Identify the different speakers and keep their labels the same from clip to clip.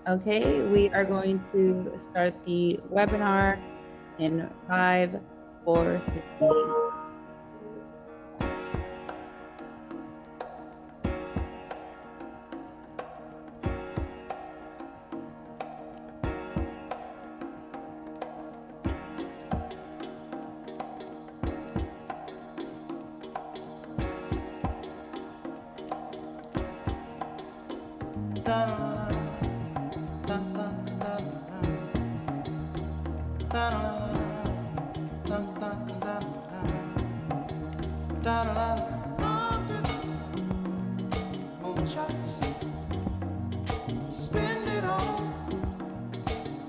Speaker 1: Okay, we are going to start the webinar in 5, 4, 3.
Speaker 2: Moonshots, spend it on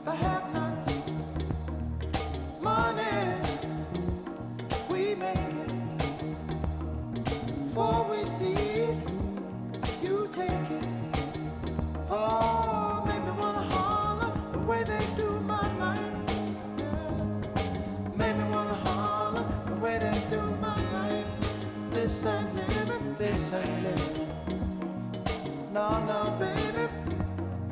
Speaker 2: the have-nots. Money, we make it before we see it. You take it. Oh, make me wanna holler the way they do my life. Yeah. Make me wanna holler the way they do my life. This ain't living, this ain't living. No, no, baby,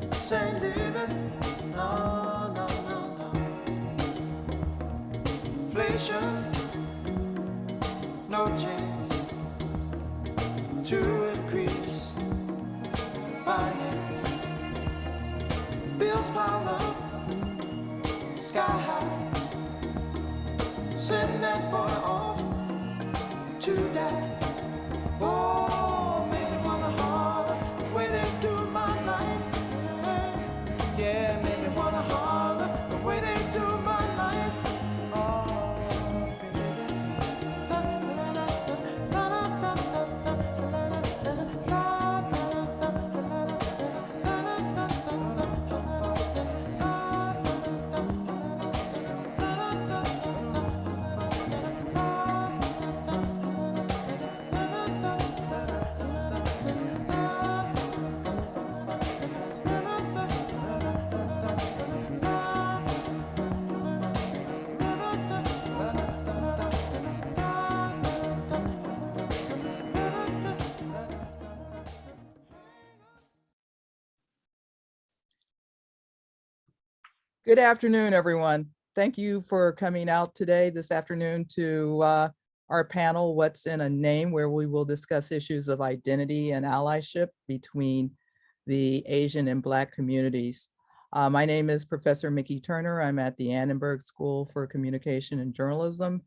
Speaker 2: this ain't living. No, no, no, no. Inflation, no chance to increase finance. Bills pile up, sky high. Send that boy off to die. Oh, make me wanna holler the way they do my life. Yeah, make me wanna holler the way they do my life. Oh, baby.
Speaker 3: Good afternoon, everyone. Thank you for coming out today, this afternoon, to our panel, What's in a Name, where we will discuss issues of identity and allyship between the Asian and Black communities. My name is Professor Mickey Turner. I'm at the Annenberg School for Communication and Journalism.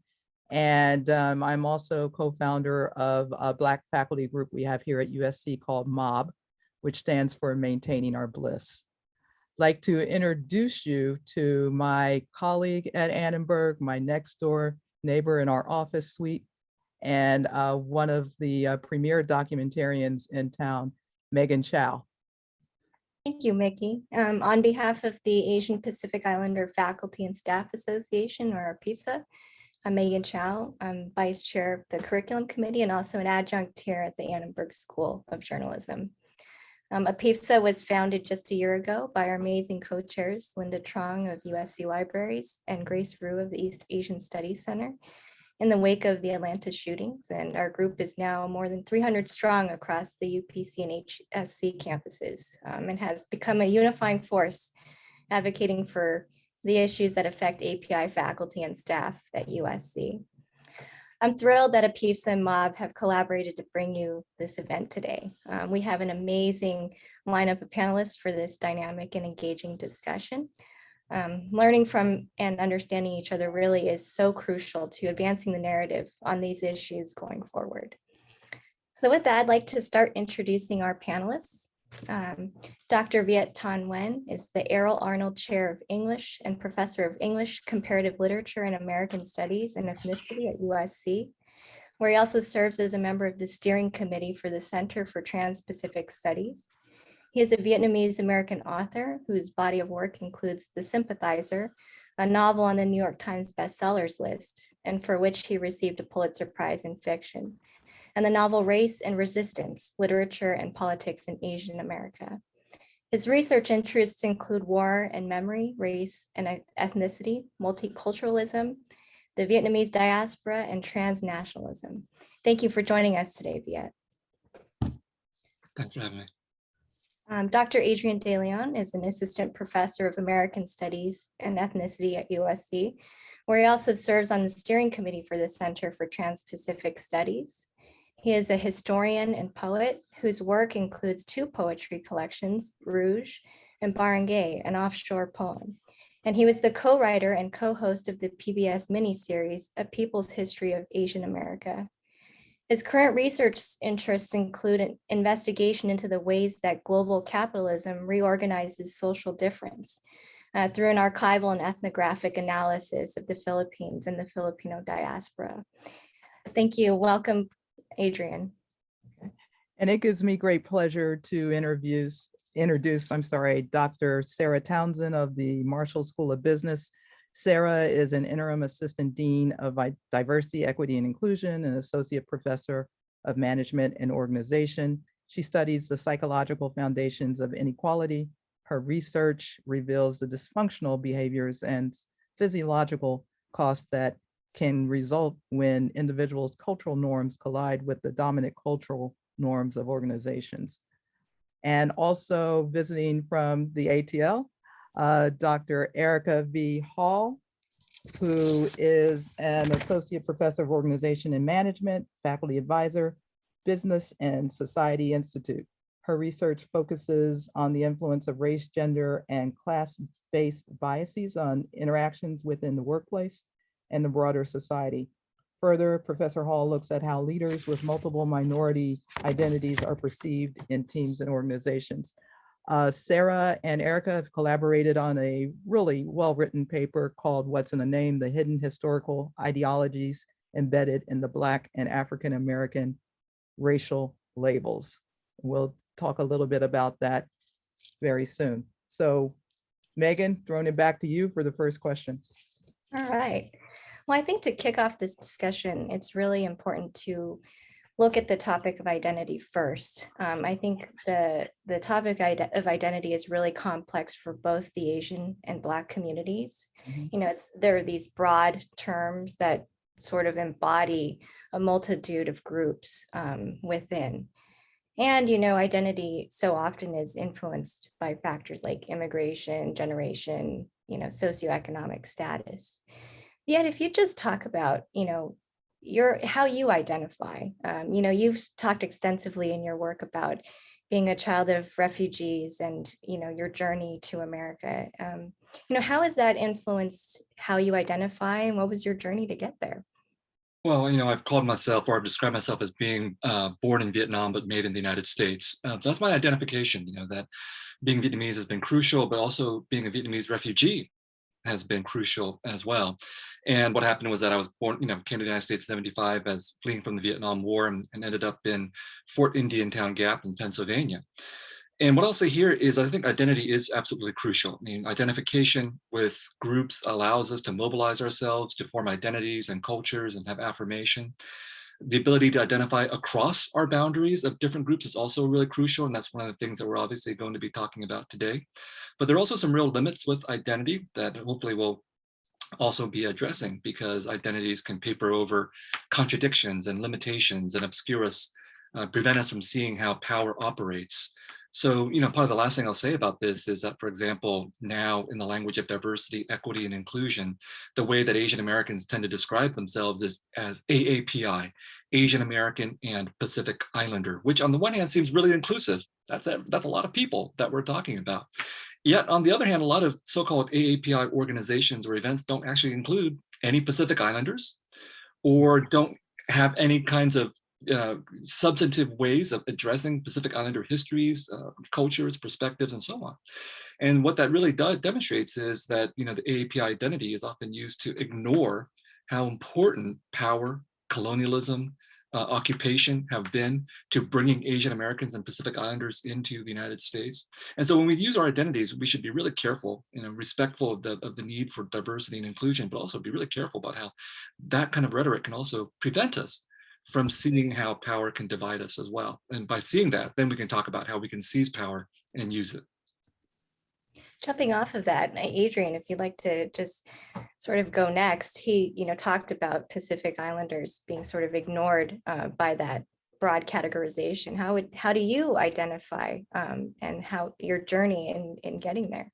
Speaker 3: And I'm also co-founder of a Black faculty group we have here at USC called MOB, which stands for Maintaining Our Bliss. Like to introduce you to my colleague at Annenberg, my next door neighbor in our office suite, and one of the premier documentarians in town, Megan Chow.
Speaker 4: Thank you, Mickey. On behalf of the Asian Pacific Islander Faculty and Staff Association, or APIFSA, I'm Megan Chow. I'm Vice Chair of the Curriculum Committee and also an adjunct here at the Annenberg School of Journalism. APIFSA was founded just a year ago by our amazing co-chairs, Linda Trong of USC Libraries and Grace Rue of the East Asian Studies Center, in the wake of the Atlanta shootings. And our group is now more than 300 strong across the UPC and HSC campuses, and has become a unifying force advocating for the issues that affect API faculty and staff at USC. I'm thrilled that APIFSA and MOB have collaborated to bring you this event today. We have an amazing lineup of panelists for this dynamic and engaging discussion. Learning from and understanding each other really is so crucial to advancing the narrative on these issues going forward. So with that, I'd like to start introducing our panelists. Dr. Viet Thanh Nguyen is the Errol Arnold Chair of English and Professor of English, Comparative Literature and American Studies and Ethnicity at USC, where he also serves as a member of the steering committee for the Center for Trans-Pacific Studies. He is a Vietnamese American author whose body of work includes The Sympathizer, a novel on the New York Times bestsellers list, and for which he received a Pulitzer Prize in fiction, and the novel Race and Resistance, Literature and Politics in Asian America. His research interests include war and memory, race and ethnicity, multiculturalism, the Vietnamese diaspora, and transnationalism. Thank you for joining us today, Viet.
Speaker 5: Thanks for having me.
Speaker 4: Dr. Adrian De Leon is an assistant professor of American Studies and Ethnicity at USC, where he also serves on the steering committee for the Center for Trans-Pacific Studies. He is a historian and poet whose work includes two poetry collections, Rouge and Barangay, an offshore poem. And he was the co-writer and co-host of the PBS miniseries, A People's History of Asian America. His current research interests include an investigation into the ways that global capitalism reorganizes social difference through an archival and ethnographic analysis of the Philippines and the Filipino diaspora. Thank you. Welcome, Adrian.
Speaker 3: And it gives me great pleasure to introduce, Dr. Sarah Townsend of the Marshall School of Business. Sarah is an interim assistant dean of diversity, equity, and inclusion, and associate professor of management and organization. She studies the psychological foundations of inequality. Her research reveals the dysfunctional behaviors and physiological costs that can result when individuals' cultural norms collide with the dominant cultural norms of organizations. And also visiting from the ATL, Dr. Erica V. Hall, who is an associate professor of organization and management, faculty advisor, Business and Society Institute. Her research focuses on the influence of race, gender, and class-based biases on interactions within the workplace and the broader society. Further, Professor Hall looks at how leaders with multiple minority identities are perceived in teams and organizations. Sarah and Erica have collaborated on a really well-written paper called What's in a Name? The Hidden Historical Ideologies Embedded in the Black and African American Racial Labels. We'll talk a little bit about that very soon. So Megan, throwing it back to you for the first question.
Speaker 4: All right. Well, I think to kick off this discussion, it's really important to look at the topic of identity first. I think the topic of identity is really complex for both the Asian and Black communities. You know, there are these broad terms that sort of embody a multitude of groups within. And, you know, identity so often is influenced by factors like immigration, generation, you know, socioeconomic status. Yet if you just talk about, you know, how you identify, you know, you've talked extensively in your work about being a child of refugees and, you know, your journey to America. You know, how has that influenced how you identify and what was your journey to get there?
Speaker 5: Well, you know, I've called myself, or I've described myself as being born in Vietnam, but made in the United States. So that's my identification, you know, that being Vietnamese has been crucial, but also being a Vietnamese refugee has been crucial as well. And what happened was that I was born, you know, came to the United States in '75 as fleeing from the Vietnam War and ended up in Fort Indiantown Gap in Pennsylvania. And what I'll say here is I think identity is absolutely crucial. I mean, identification with groups allows us to mobilize ourselves, to form identities and cultures and have affirmation. The ability to identify across our boundaries of different groups is also really crucial. And that's one of the things that we're obviously going to be talking about today. But there are also some real limits with identity that hopefully we'll also be addressing, because identities can paper over contradictions and limitations and obscure us, prevent us from seeing how power operates. So, you know, part of the last thing I'll say about this is that, for example, now in the language of diversity, equity, and inclusion, the way that Asian Americans tend to describe themselves is as AAPI, Asian American and Pacific Islander, which on the one hand seems really inclusive. That's a lot of people that we're talking about. Yet on the other hand, a lot of so-called AAPI organizations or events don't actually include any Pacific Islanders or don't have any kinds of substantive ways of addressing Pacific Islander histories, cultures, perspectives, and so on. And what that really demonstrates is that, you know, the AAPI identity is often used to ignore how important power, colonialism, occupation have been to bringing Asian Americans and Pacific Islanders into the United States. And so when we use our identities, we should be really careful, you know, respectful of the need for diversity and inclusion, but also be really careful about how that kind of rhetoric can also prevent us from seeing how power can divide us as well. And by seeing that, then we can talk about how we can seize power and use it.
Speaker 4: Jumping off of that, Adrian, if you'd like to just sort of go next, he, you know, talked about Pacific Islanders being sort of ignored by that broad categorization. How do you identify and how your journey in getting there?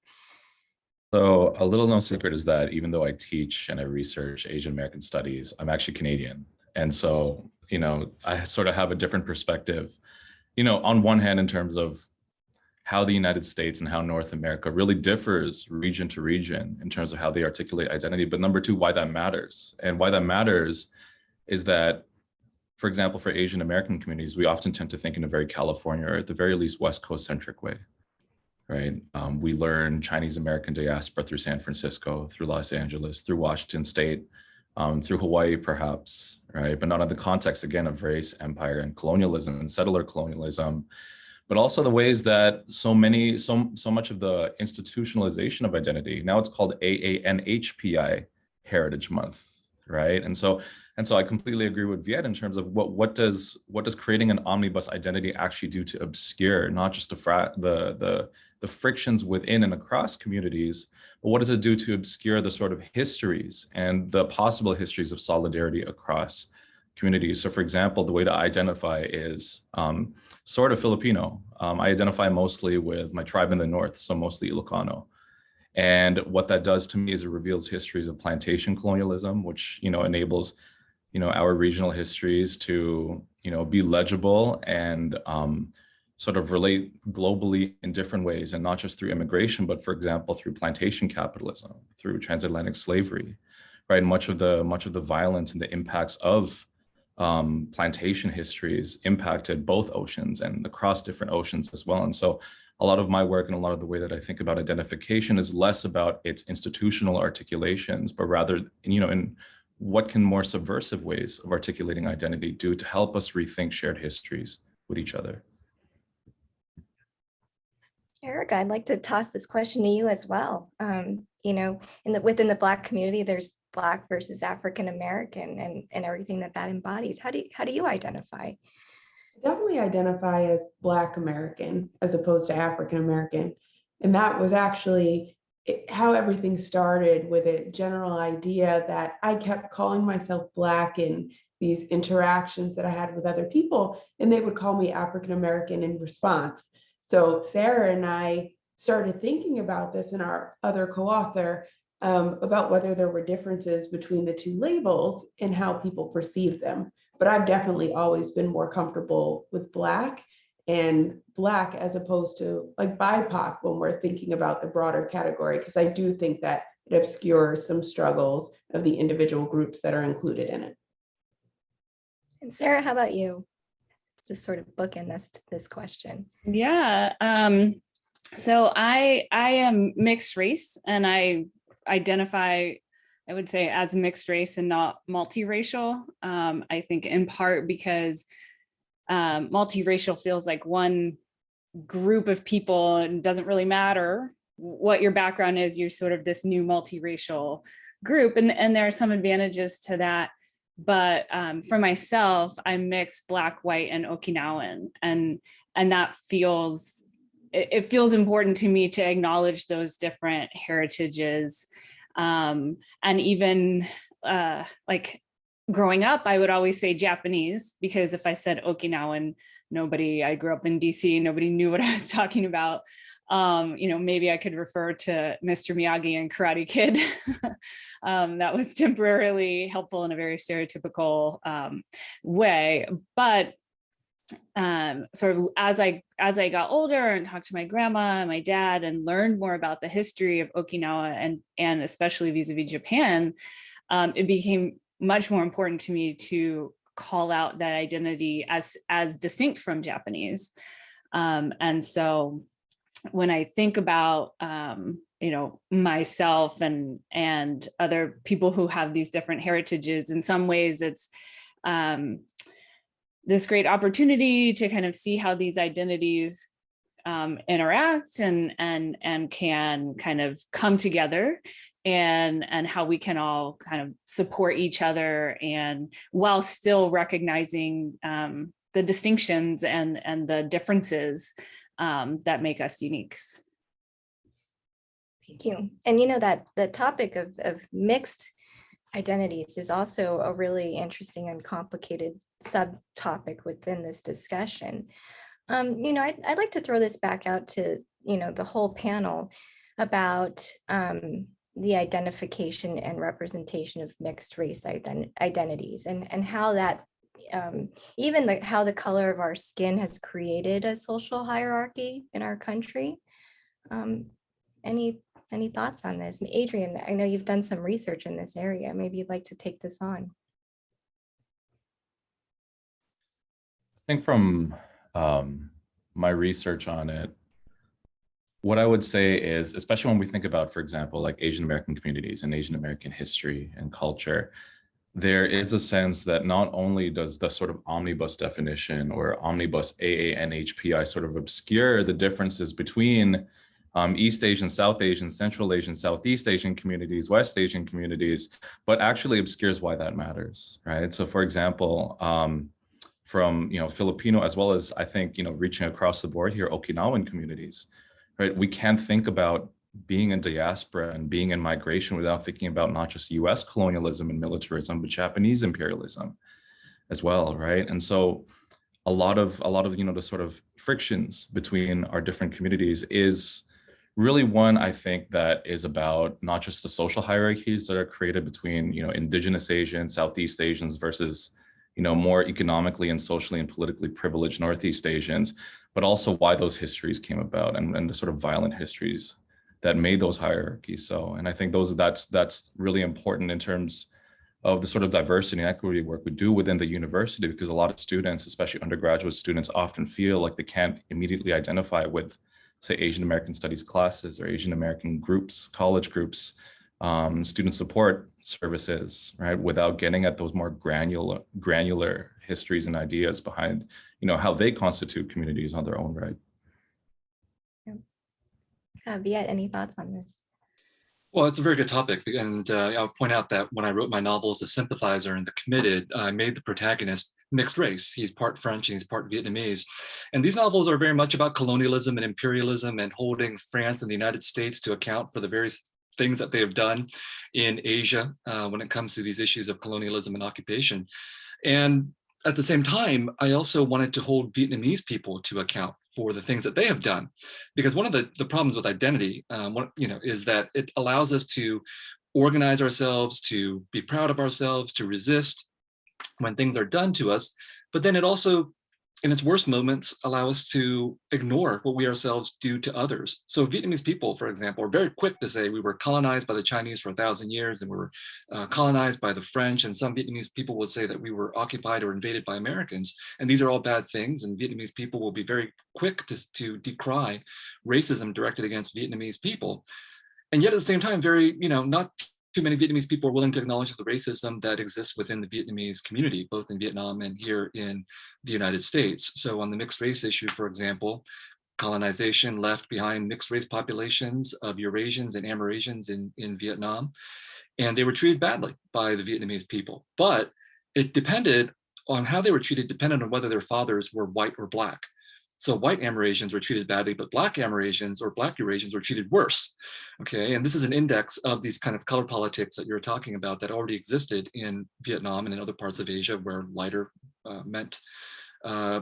Speaker 6: So a little known secret is that even though I teach and I research Asian American studies, I'm actually Canadian. And so, I sort of have a different perspective, on one hand, in terms of how the United States and how North America really differs region to region in terms of how they articulate identity. But number two, why that matters. And why that matters is that, for example, for Asian American communities, we often tend to think in a very California or at the very least West Coast centric way. Right. We learn Chinese American diaspora through San Francisco, through Los Angeles, through Washington State, through Hawaii, perhaps, right? But not in the context, again, of race, empire, and colonialism and settler colonialism, but also the ways that so much of the institutionalization of identity, now it's called AANHPI Heritage Month, right? And so I completely agree with Viet in terms of what does creating an omnibus identity actually do to obscure not just the frictions within and across communities, but what does it do to obscure the sort of histories and the possible histories of solidarity across communities? So for example, the way to identify is sort of Filipino. I identify mostly with my tribe in the north, so mostly Ilocano. And what that does to me is it reveals histories of plantation colonialism, which enables our regional histories to be legible and sort of relate globally in different ways, and not just through immigration, but for example through plantation capitalism, through transatlantic slavery, right? Much of the violence and the impacts of plantation histories impacted both oceans and across different oceans as well. And so a lot of my work and a lot of the way that I think about identification is less about its institutional articulations, but rather, in what can more subversive ways of articulating identity do to help us rethink shared histories with each other.
Speaker 4: Erica, I'd like to toss this question to you as well. Within the Black community, there's Black versus African American and everything that embodies. How do you identify?
Speaker 7: Definitely identify as Black American as opposed to African American. And that was actually how everything started, with a general idea that I kept calling myself Black in these interactions that I had with other people, and they would call me African American in response. So Sarah and I started thinking about this, and our other co-author, about whether there were differences between the two labels and how people perceive them. But I've definitely always been more comfortable with Black as opposed to like BIPOC when we're thinking about the broader category, because I do think that it obscures some struggles of the individual groups that are included in it.
Speaker 4: And Sarah, how about you? Just sort of bookend this question.
Speaker 8: Yeah. So I am mixed race, and I identify, I would say, as mixed race and not multiracial. I think in part because multiracial feels like one group of people, and doesn't really matter what your background is, you're sort of this new multiracial group. And there are some advantages to that. But for myself, I'm mixed Black, white, and Okinawan. And that feels important to me to acknowledge those different heritages. And even like growing up, I would always say Japanese, because if I said Okinawan, I grew up in DC, nobody knew what I was talking about. Maybe I could refer to Mr. Miyagi and Karate Kid. That was temporarily helpful in a very stereotypical way. But sort of as I got older and talked to my grandma and my dad and learned more about the history of Okinawa and especially vis-a-vis Japan, it became much more important to me to call out that identity as distinct from Japanese. And so when I think about myself and other people who have these different heritages, in some ways it's this great opportunity to kind of see how these identities interact and can kind of come together, and how we can all kind of support each other, and while still recognizing the distinctions and the differences that make us unique.
Speaker 4: Thank you. And that the topic of mixed identities is also a really interesting and complicated subtopic within this discussion. I'd like to throw this back out to, the whole panel about the identification and representation of mixed race identities and how that even how the color of our skin has created a social hierarchy in our country. Any thoughts on this? Adrian, I know you've done some research in this area. Maybe you'd like to take this on.
Speaker 6: I think from my research on it, what I would say is, especially when we think about, for example, like Asian American communities and Asian American history and culture, there is a sense that not only does the sort of omnibus definition or omnibus AANHPI sort of obscure the differences between East Asian, South Asian, Central Asian, Southeast Asian communities, West Asian communities, but actually obscures why that matters, right? So for example, from Filipino, as well as I think reaching across the board here, Okinawan communities, right? We can't think about being in diaspora and being in migration without thinking about not just US colonialism and militarism, but Japanese imperialism as well, right? And so a lot of the sort of frictions between our different communities is really one, I think, that is about not just the social hierarchies that are created between indigenous Asians, Southeast Asians versus more economically and socially and politically privileged Northeast Asians, but also why those histories came about and the sort of violent histories that made those hierarchies so. And I think that's really important in terms of the sort of diversity and equity work we do within the university, because a lot of students, especially undergraduate students, often feel like they can't immediately identify with, say, Asian American studies classes or Asian American groups, college groups, student support services, right, without getting at those more granular histories and ideas behind, how they constitute communities on their own right.
Speaker 4: Viet, any thoughts on this?
Speaker 5: Well, it's a very good topic. And I'll point out that when I wrote my novels, The Sympathizer and The Committed, I made the protagonist mixed race. He's part French and he's part Vietnamese. And these novels are very much about colonialism and imperialism and holding France and the United States to account for the various things that they have done in Asia when it comes to these issues of colonialism and occupation. And at the same time, I also wanted to hold Vietnamese people to account for the things that they have done, because one of the problems with identity, is that it allows us to organize ourselves, to be proud of ourselves, to resist when things are done to us. But then it also, in its worst moments, allow us to ignore what we ourselves do to others. So Vietnamese people, for example, are very quick to say we were colonized by the Chinese for 1,000 years and we were colonized by the French. And some Vietnamese people will say that we were occupied or invaded by Americans. And these are all bad things. And Vietnamese people will be very quick to decry racism directed against Vietnamese people. And yet at the same time, not too many Vietnamese people are willing to acknowledge the racism that exists within the Vietnamese community, both in Vietnam and here in the United States. So on the mixed race issue, for example, colonization left behind mixed race populations of Eurasians and Amerasians in Vietnam, and they were treated badly by the Vietnamese people. But it depended on how they were treated, depended on whether their fathers were white or black. So white Amerasians were treated badly, but black Amerasians or black Eurasians were treated worse. Okay, and this is an index of these kind of color politics that you're talking about that already existed in Vietnam and in other parts of Asia where lighter meant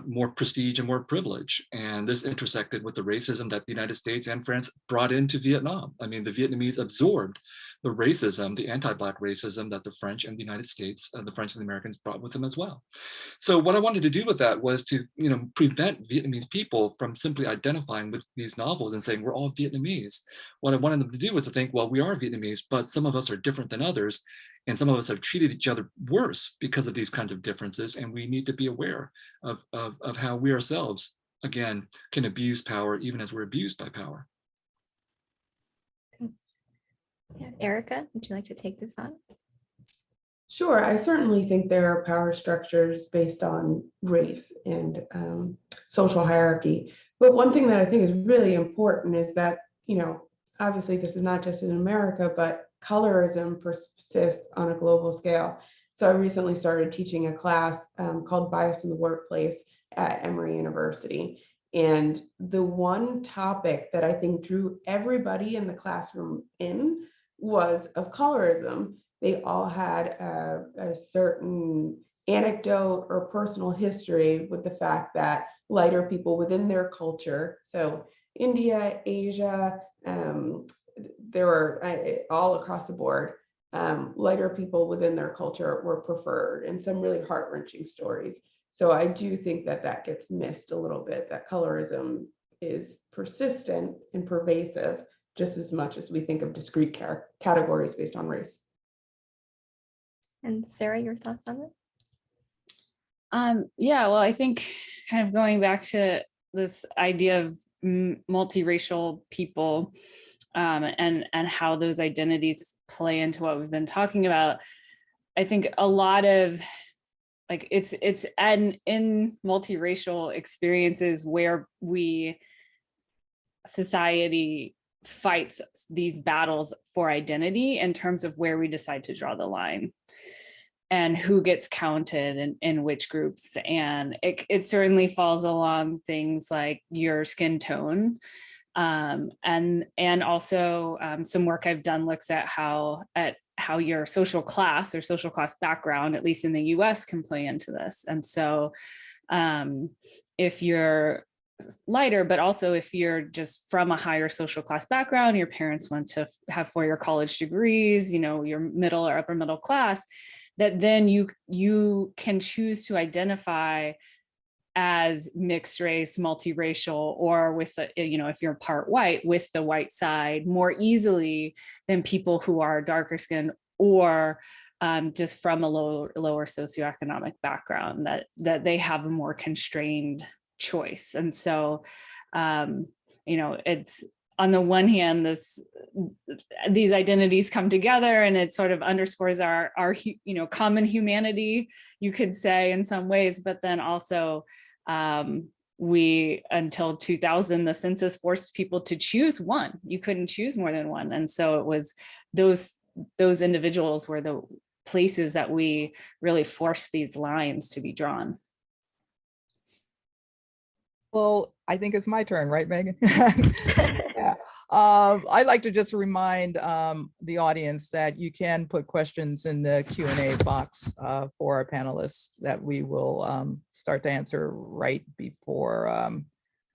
Speaker 5: more prestige and more privilege. And this intersected with the racism that the United States and France brought into Vietnam. I mean, the Vietnamese absorbed the racism, the anti-Black racism that the French and the United States, the French and the Americans brought with them as well. So what I wanted to do with that was to, prevent Vietnamese people from simply identifying with these novels and saying, we're all Vietnamese. What I wanted them to do was to think, well, we are Vietnamese, but some of us are different than others. And some of us have treated each other worse because of these kinds of differences. And we need to be aware of how we ourselves, again, can abuse power even as we're abused by power.
Speaker 4: Thanks. Yeah, Erica, would you like to take this on?
Speaker 7: Sure, I certainly think there are power structures based on race and social hierarchy. But one thing that I think is really important is that, obviously this is not just in America, but colorism persists on a global scale. So I recently started teaching a class called Bias in the Workplace at Emory University. And the one topic that I think drew everybody in the classroom in was of colorism. They all had a certain anecdote or personal history with the fact that lighter people within their culture, so India, Asia, there were all across the board, lighter people within their culture were preferred, and some really heart-wrenching stories. So I do think that that gets missed a little bit, that colorism is persistent and pervasive just as much as we think of discrete categories based on race.
Speaker 4: And Sarah, your thoughts on that?
Speaker 8: Yeah, well, I think kind of going back to this idea of multiracial people and how those identities play into what we've been talking about. I think a lot of like it's in multiracial experiences where society fights these battles for identity in terms of where we decide to draw the line and who gets counted in which groups. And it certainly falls along things like your skin tone. And also some work I've done looks at how your social class or social class background, at least in the US, can play into this. And so if you're lighter, but also if you're just from a higher social class background, your parents went to have four-year college degrees, you're middle or upper middle class, that then you can choose to identify as mixed race, multiracial, or with, if you're part white, with the white side more easily than people who are darker skinned or just from a lower socioeconomic background, that they have a more constrained choice. And so, it's on the one hand, these identities come together and it sort of underscores our common humanity, you could say, in some ways, but then also we, until 2000, the census forced people to choose one. You couldn't choose more than one. And so it was those individuals were the places that we really forced these lines to be drawn.
Speaker 3: Well, I think it's my turn, right, Megan? Yeah. I'd like to just remind the audience that you can put questions in the Q&A box for our panelists that we will start to answer right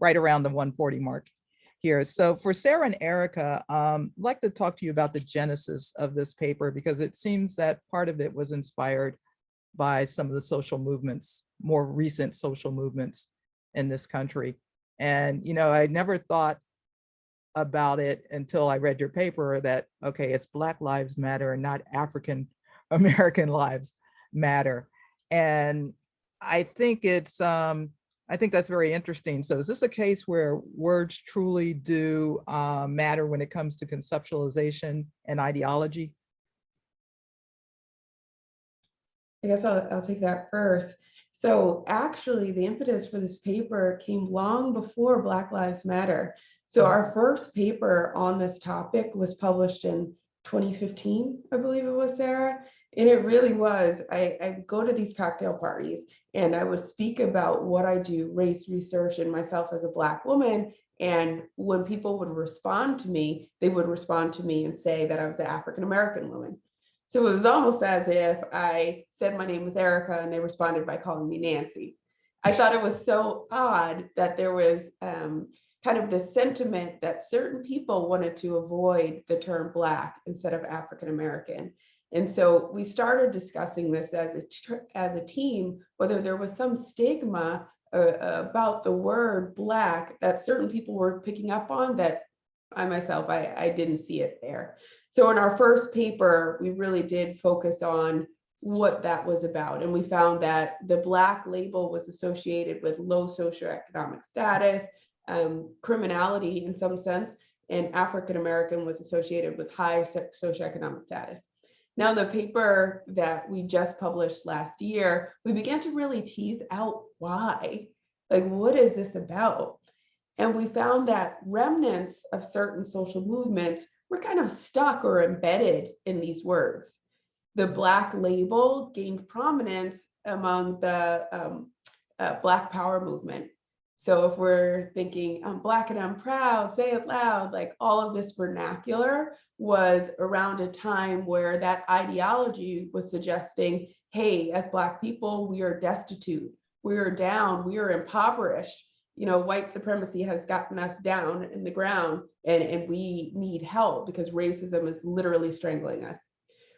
Speaker 3: around the 1:40 mark here. So for Sarah and Erica, I'd like to talk to you about the genesis of this paper, because it seems that part of it was inspired by some of the social movements, more recent social movements in this country. And, I never thought about it until I read your paper that, okay, it's Black Lives Matter and not African American Lives Matter. And I think that's very interesting. So is this a case where words truly do matter when it comes to conceptualization and ideology?
Speaker 7: I guess I'll take that first. So actually, the impetus for this paper came long before Black Lives Matter. So our first paper on this topic was published in 2015, I believe it was, Sarah. And it really was, I go to these cocktail parties and I would speak about what I do, race research, and myself as a Black woman. And when people would respond to me, they would respond to me and say that I was an African-American woman. So it was almost as if I said my name was Erica and they responded by calling me Nancy. I thought it was so odd that there was kind of this sentiment that certain people wanted to avoid the term Black instead of African-American. And so we started discussing this as a team, whether there was some stigma about the word Black that certain people were picking up on that I myself, I didn't see it there. So in our first paper, we really did focus on what that was about. And we found that the Black label was associated with low socioeconomic status, criminality in some sense, and African-American was associated with high socioeconomic status. Now, the paper that we just published last year, we began to really tease out why, like, what is this about? And we found that remnants of certain social movements were kind of stuck or embedded in these words. The Black label gained prominence among the Black Power movement. So if we're thinking, I'm Black and I'm proud, say it loud, like all of this vernacular was around a time where that ideology was suggesting, hey, as Black people, we are destitute, we are down, we are impoverished. You know, white supremacy has gotten us down in the ground, and we need help because racism is literally strangling us.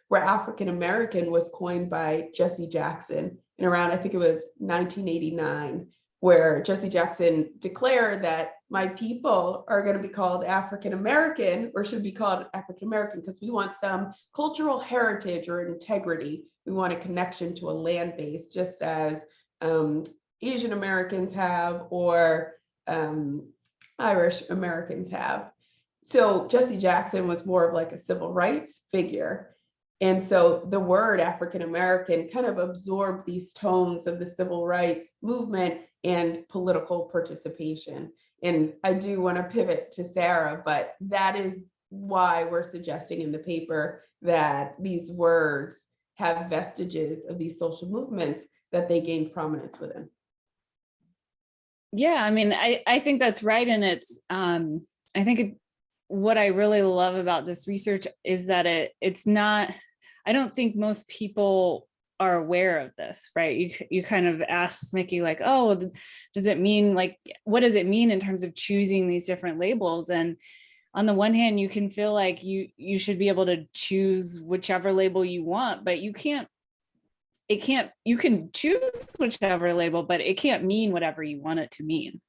Speaker 7: Where African American was coined by Jesse Jackson in around, I think it was 1989, where Jesse Jackson declared that my people are going to be called African American, or should be called African American, because we want some cultural heritage or integrity. We want a connection to a land base, just as Asian Americans have, or Irish Americans have. So Jesse Jackson was more of like a civil rights figure. And so the word African American kind of absorbed these tones of the civil rights movement and political participation. And I do want to pivot to Sarah, but that is why we're suggesting in the paper that these words have vestiges of these social movements that they gained prominence within.
Speaker 8: Yeah, I mean, I think that's right. And it's, I think what I really love about this research is that it's not, I don't think most people are aware of this, right? You kind of asked Mickey like, oh, does it mean like, what does it mean in terms of choosing these different labels? And on the one hand, you can feel like you should be able to choose whichever label you want, but you can choose whichever label, but it can't mean whatever you want it to mean,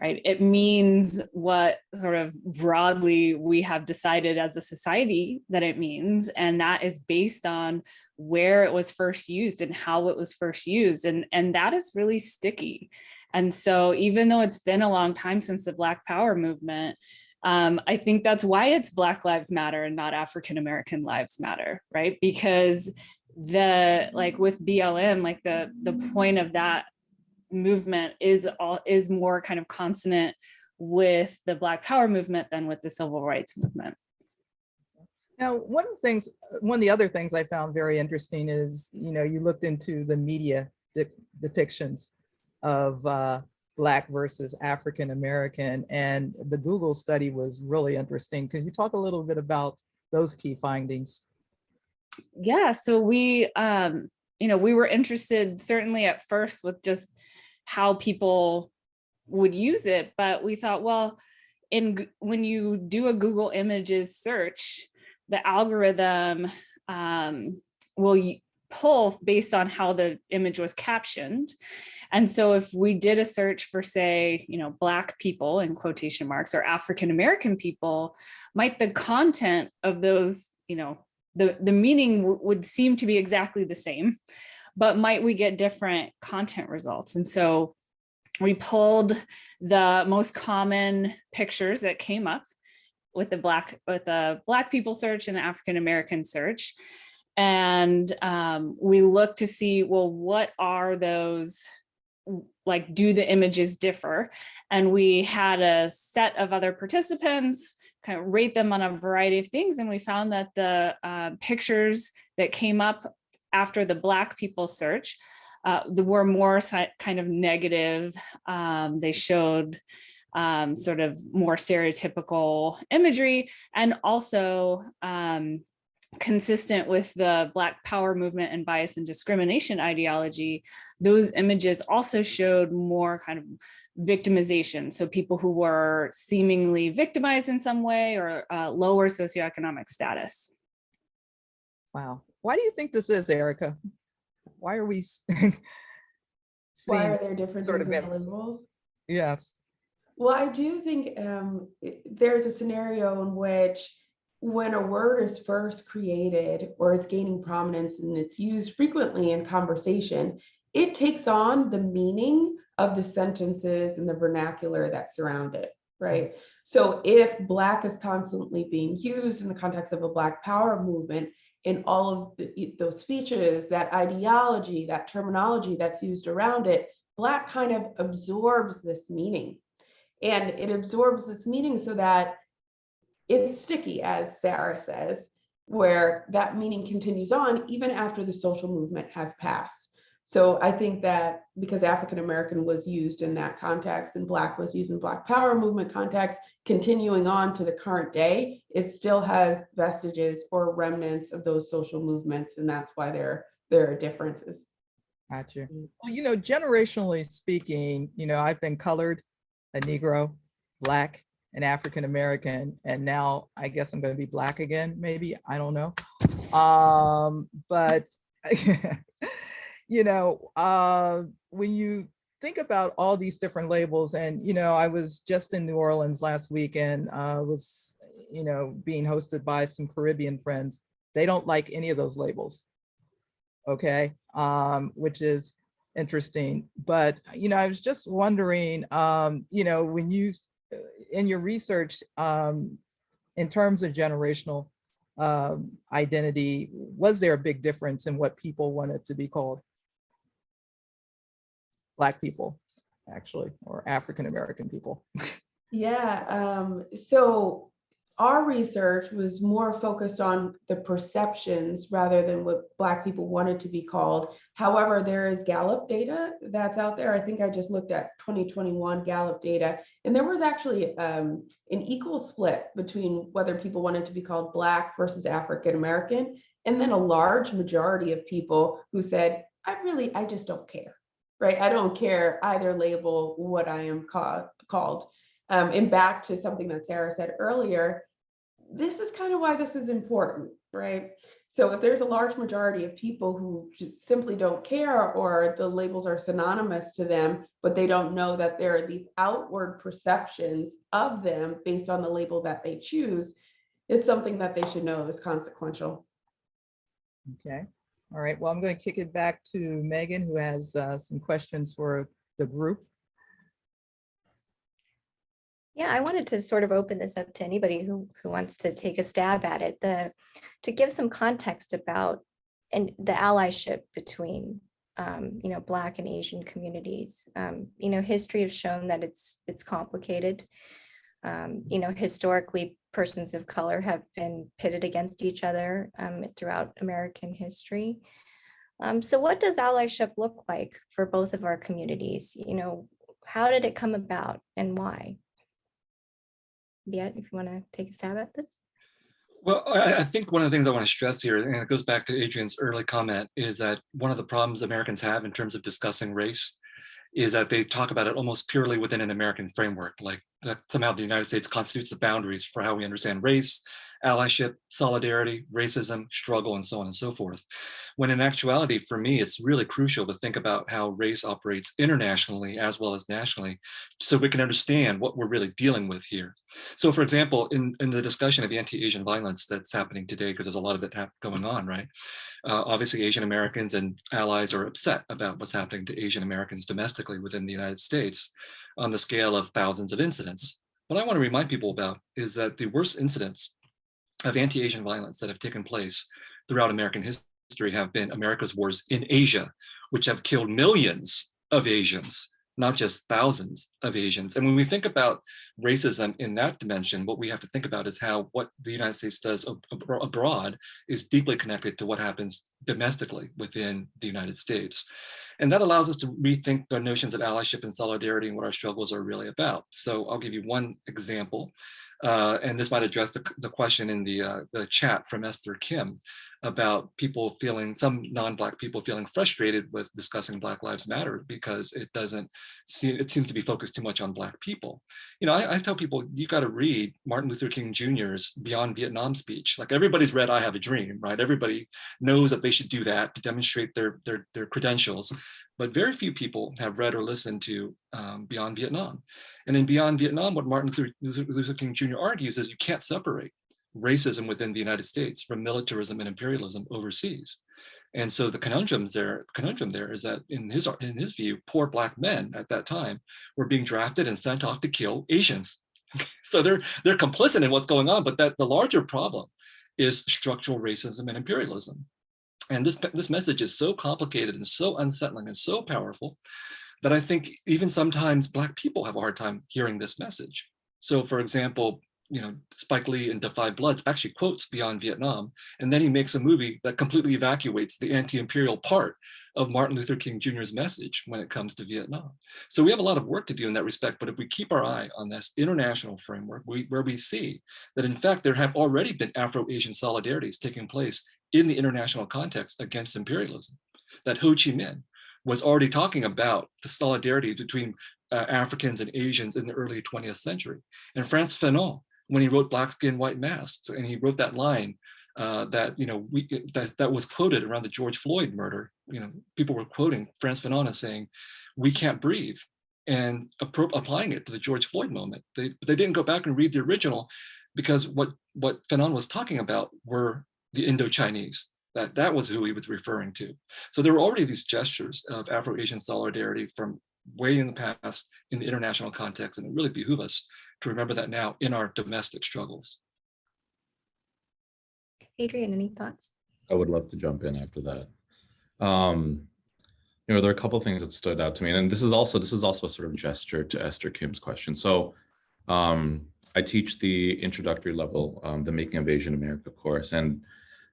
Speaker 8: right? It means what sort of broadly we have decided as a society that it means. And that is based on where it was first used and how it was first used. And that is really sticky. And so even though it's been a long time since the Black Power movement, I think that's why it's Black Lives Matter and not African American Lives Matter, right? Because with BLM, like the point of that movement is more kind of consonant with the Black Power movement than with the civil rights movement.
Speaker 3: Now, one of the other things I found very interesting is, you looked into the media depictions of Black versus African American, and the Google study was really interesting. Can you talk a little bit about those key findings?
Speaker 8: Yeah, so we were interested certainly at first with just how people would use it, but we thought, well, when you do a Google Images search, the algorithm will pull based on how the image was captioned. And so if we did a search for, say, Black people in quotation marks or African American people, might the content of those, the meaning would seem to be exactly the same, but might we get different content results? And so we pulled the most common pictures that came up with the Black people search and the African American search. And we looked to see, well, what are those, like, do the images differ? And we had a set of other participants kind of rate them on a variety of things. And we found that the pictures that came up after the Black people search were more kind of negative. They showed sort of more stereotypical imagery, and also consistent with the Black Power movement and bias and discrimination ideology, those images also showed more kind of victimization. So people who were seemingly victimized in some way or lower socioeconomic status.
Speaker 3: Wow. Why do you think this is, Erica? Why are we seeing
Speaker 7: Why are there differences
Speaker 3: sort of
Speaker 7: in the labels?
Speaker 3: Yes.
Speaker 7: Well, I do think there's a scenario in which when a word is first created or it's gaining prominence and it's used frequently in conversation, it takes on the meaning of the sentences and the vernacular that surround it, right? So if Black is constantly being used in the context of a Black Power movement, in all of those speeches, that ideology, that terminology that's used around it, Black kind of absorbs this meaning. And it absorbs this meaning so that it's sticky, as Sarah says, where that meaning continues on even after the social movement has passed. So I think that because African American was used in that context and Black was used in Black Power movement context, continuing on to the current day, it still has vestiges or remnants of those social movements, and that's why there are differences.
Speaker 3: Gotcha. Well, generationally speaking, I've been colored, a Negro, Black, and African American, and now I guess I'm going to be Black again, maybe, I don't know. But when you think about all these different labels, and I was just in New Orleans last week and was being hosted by some Caribbean friends. They don't like any of those labels, okay, which is interesting. But I was just wondering, when you in your research, in terms of generational identity, was there a big difference in what people wanted to be called? Black people, actually, or African American people.
Speaker 7: Yeah, so our research was more focused on the perceptions rather than what Black people wanted to be called. However, there is Gallup data that's out there. I think I just looked at 2021 Gallup data, and there was actually an equal split between whether people wanted to be called Black versus African American, and then a large majority of people who said, I just don't care, right? I don't care either label what I am called. And back to something that Sarah said earlier, this is kind of why this is important, right? So if there's a large majority of people who just simply don't care, or the labels are synonymous to them, but they don't know that there are these outward perceptions of them based on the label that they choose, it's something that they should know is consequential.
Speaker 3: Okay. All right. Well, I'm going to kick it back to Megan, who has some questions for the group.
Speaker 4: Yeah, I wanted to sort of open this up to anybody who wants to take a stab at it, to give some context about and the allyship between Black and Asian communities. History has shown that it's complicated. Historically, persons of color have been pitted against each other throughout American history. So what does allyship look like for both of our communities? How did it come about and why? Yet, if you want to take a stab at this.
Speaker 5: Well, I think one of the things I want to stress here, and it goes back to Adrian's early comment, is that one of the problems Americans have in terms of discussing race is that they talk about it almost purely within an American framework, like that somehow the United States constitutes the boundaries for how we understand race, allyship, solidarity, racism, struggle, and so on and so forth. When in actuality, for me, it's really crucial to think about how race operates internationally as well as nationally, so we can understand what we're really dealing with here. So for example, in the discussion of anti-Asian violence that's happening today, because there's a lot of it going on, right? Obviously, Asian Americans and allies are upset about what's happening to Asian Americans domestically within the United States on the scale of thousands of incidents. What I want to remind people about is that the worst incidents of anti-Asian violence that have taken place throughout American history have been America's wars in Asia, which have killed millions of Asians, not just thousands of Asians. And when we think about racism in that dimension, what we have to think about is how what the United States does abroad is deeply connected to what happens domestically within the United States. And that allows us to rethink the notions of allyship and solidarity and what our struggles are really about. So I'll give you one example. And this might address the question in the chat from Esther Kim about people feeling, some non-Black people feeling frustrated with discussing Black Lives Matter because it seems to be focused too much on Black people. I tell people, you got to read Martin Luther King Jr.'s Beyond Vietnam speech. Like, everybody's read I Have a Dream, right? Everybody knows that they should do that to demonstrate their credentials. But very few people have read or listened to Beyond Vietnam. And in Beyond Vietnam, what Martin Luther King Jr. argues is you can't separate racism within the United States from militarism and imperialism overseas. And so the conundrum there is that in his view, poor Black men at that time were being drafted and sent off to kill Asians. So they're complicit in what's going on, but that the larger problem is structural racism and imperialism. And this message is so complicated and so unsettling and so powerful that I think even sometimes Black people have a hard time hearing this message. So for example, Spike Lee in Defy Bloods actually quotes Beyond Vietnam, and then he makes a movie that completely evacuates the anti-imperial part of Martin Luther King Jr.'s message when it comes to Vietnam. So we have a lot of work to do in that respect, but if we keep our eye on this international framework, where we see that in fact there have already been Afro-Asian solidarities taking place in the international context against imperialism, that Ho Chi Minh was already talking about the solidarity between Africans and Asians in the early 20th century. And Frantz Fanon, when he wrote Black Skin, White Masks, and he wrote that line that was quoted around the George Floyd murder, people were quoting Frantz Fanon as saying, "We can't breathe," and applying it to the George Floyd moment. They didn't go back and read the original, because what Fanon was talking about were the Indo-Chinese. That was who he was referring to. So there were already these gestures of Afro-Asian solidarity from way in the past in the international context, and it really behooves us to remember that now in our domestic struggles.
Speaker 4: Adrian, any thoughts?
Speaker 6: I would love to jump in after that. There are a couple of things that stood out to me, and this is also a sort of gesture to Esther Kim's question. So I teach the introductory level, the Making of Asian America course, and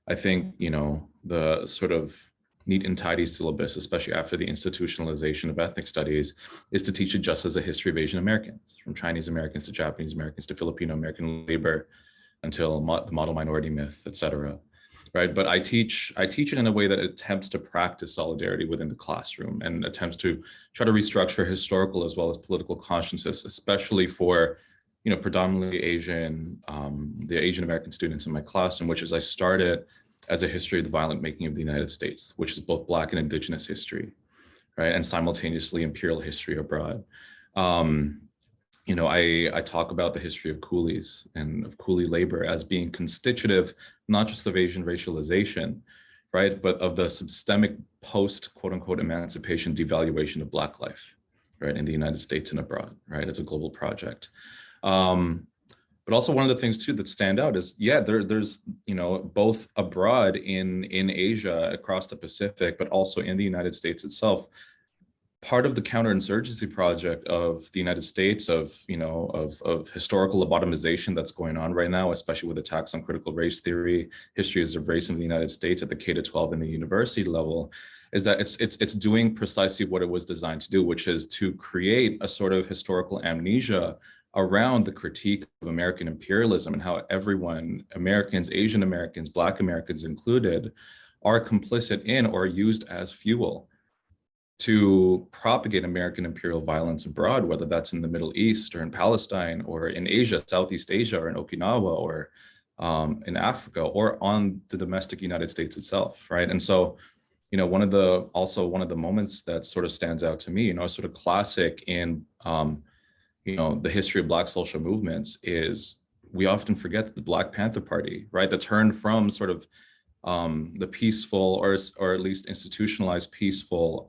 Speaker 6: I think the sort of neat and tidy syllabus, especially after the institutionalization of ethnic studies, is to teach it just as a history of Asian Americans, from Chinese Americans to Japanese Americans to Filipino American labor until the model minority myth, et cetera. Right? But I teach it in a way that attempts to practice solidarity within the classroom and attempts to try to restructure historical as well as political consciousness, especially for predominantly Asian, the Asian American students in my classroom, which is I started as a history of the violent making of the United States, which is both Black and Indigenous history, right? And simultaneously imperial history abroad. I talk about the history of coolies and of coolie labor as being constitutive, not just of Asian racialization, right? But of the systemic post quote unquote emancipation devaluation of Black life, right? In the United States and abroad, right? It's a global project. But also one of the things too that stand out is, there's both abroad in Asia, across the Pacific, but also in the United States itself, part of the counterinsurgency project of the United States, of historical lobotomization that's going on right now, especially with attacks on critical race theory, histories of race in the United States at the K-12 and the university level, is that it's doing precisely what it was designed to do, which is to create a sort of historical amnesia around the critique of American imperialism and how everyone, Americans, Asian Americans, Black Americans included, are complicit in or used as fuel to propagate American imperial violence abroad, whether that's in the Middle East or in Palestine or in Asia, Southeast Asia, or in Okinawa, or in Africa, or on the domestic United States itself, right? And so, one of the moments that sort of stands out to me, sort of classic in the history of Black social movements, is we often forget that the Black Panther Party, right, that turned from sort of the peaceful or at least institutionalized peaceful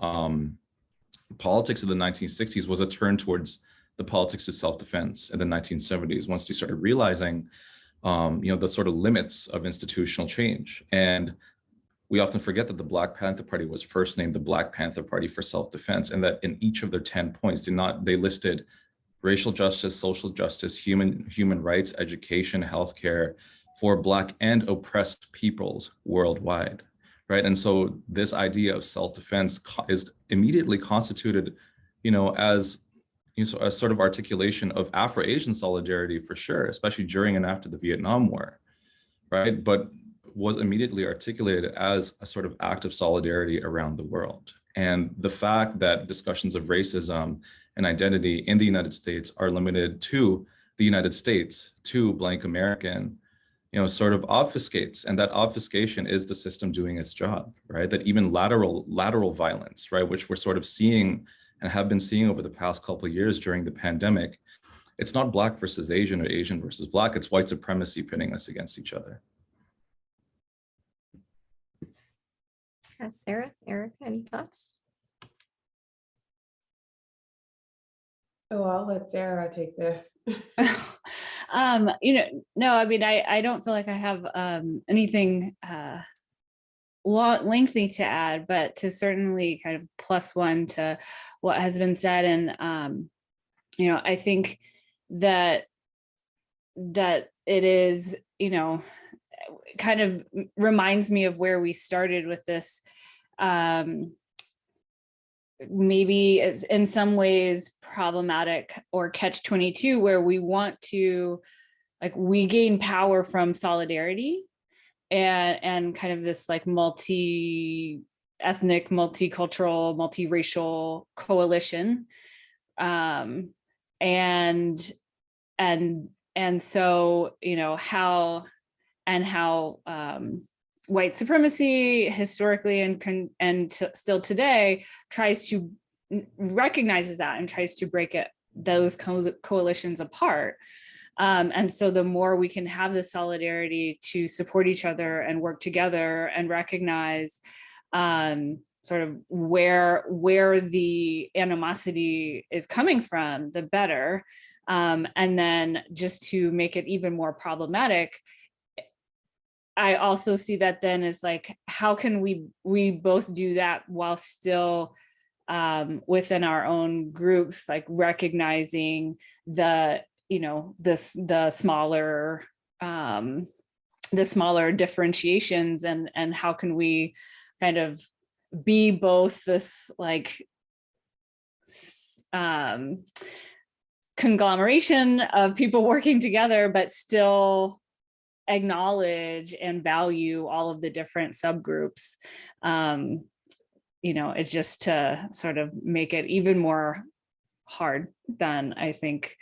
Speaker 6: politics of the 1960s, was a turn towards the politics of self-defense in the 1970s, once they started realizing the sort of limits of institutional change. And we often forget that the Black Panther Party was first named the Black Panther Party for Self-Defense, and that in each of their 10 points, they listed racial justice, social justice, human rights, education, healthcare for Black and oppressed peoples worldwide, right? And so this idea of self-defense is immediately constituted, as a sort of articulation of Afro-Asian solidarity for sure, especially during and after the Vietnam War, right? But was immediately articulated as a sort of act of solidarity around the world. And the fact that discussions of racism and identity in the United States are limited to the United States, to blank American, sort of obfuscates, and that obfuscation is the system doing its job, right? That even lateral violence, right, which we're sort of seeing and have been seeing over the past couple of years during the pandemic, it's not Black versus Asian or Asian versus Black, it's white supremacy pitting us against each other.
Speaker 4: Sarah, Eric, any thoughts?
Speaker 7: Oh, I'll let Sarah take this.
Speaker 8: No, I mean, I don't feel like I have anything lengthy to add, but to certainly kind of plus one to what has been said. And, I think that that it is, you know, kind of reminds me of where we started with this. Maybe it's in some ways problematic or catch-22, where we want to, like, we gain power from solidarity and kind of this like multi-ethnic, multicultural, multiracial coalition. And so, you know, how white supremacy historically and still today recognizes that and tries to break those coalitions apart. And so the more we can have the solidarity to support each other and work together and recognize sort of where the animosity is coming from, the better. And then just to make it even more problematic, I also see that then as like, how can we both do that while still within our own groups, like recognizing the, you know, the smaller differentiations, and how can we kind of be both this like conglomeration of people working together, but still acknowledge and value all of the different subgroups. You know, it's just to sort of make it even more hard than I think,